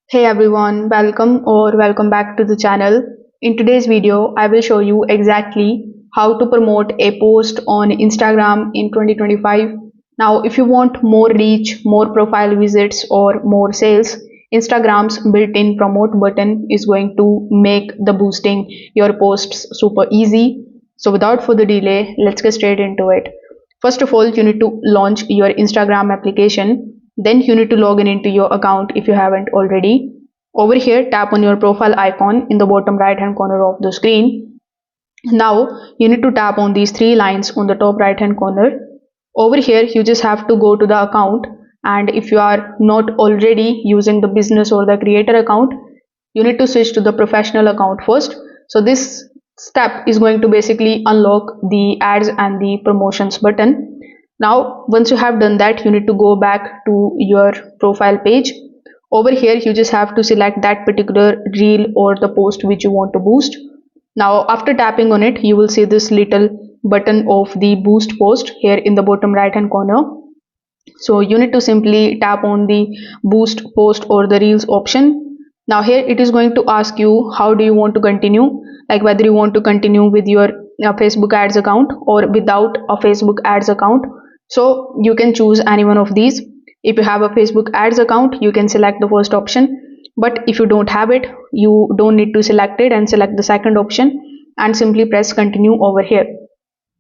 Hey everyone, welcome back to the channel. In today's video, I will show you exactly how to promote a post on Instagram in 2025. Now, if you want more reach, more profile visits or more sales, Instagram's built-in promote button is going to make the boosting your posts super easy. So without further delay, let's get straight into it. First of all, you need to launch your Instagram application. Then you need to log in into your account if you haven't already. Over here, tap on your profile icon in the bottom right hand corner of the screen. Now you need to tap on these three lines on the top right hand corner. Over here, you just have to go to the account, and if you are not already using the business or the creator account, you need to switch to the professional account first. So this step is going to basically unlock the ads and the promotions button. Now once you have done that, you need to go back to your profile page. Over here, you just have to select that particular reel or the post which you want to boost. Now after tapping on it, you will see this little button of the boost post here in the bottom right hand corner. So you need to simply tap on the boost post or the reels option. Now here it is going to ask you how do you want to continue, like whether you want to continue with your Facebook ads account or without a Facebook ads account. So you can choose any one of these. If you have a Facebook ads account, you can select the first option, but if you don't have it, you don't need to select it and select the second option and simply press continue over here.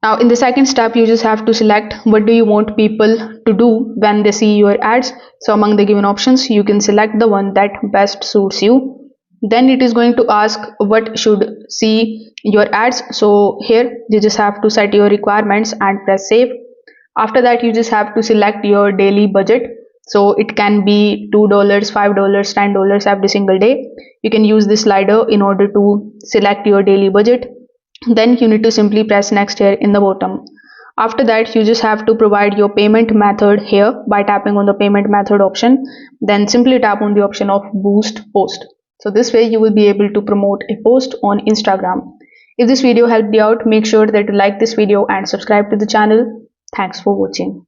Now in the second step, you just have to select what do you want people to do when they see your ads. So among the given options, you can select the one that best suits you. Then it is going to ask what should see your ads. So here you just have to set your requirements and press save. After that, you just have to select your daily budget. So it can be $2, $5, $10 every single day. You can use this slider in order to select your daily budget. Then you need to simply press next here in the bottom. After that, you just have to provide your payment method here by tapping on the payment method option. Then simply tap on the option of boost post. So this way you will be able to promote a post on Instagram. If this video helped you out, make sure that you like this video and subscribe to the channel. Thanks for watching.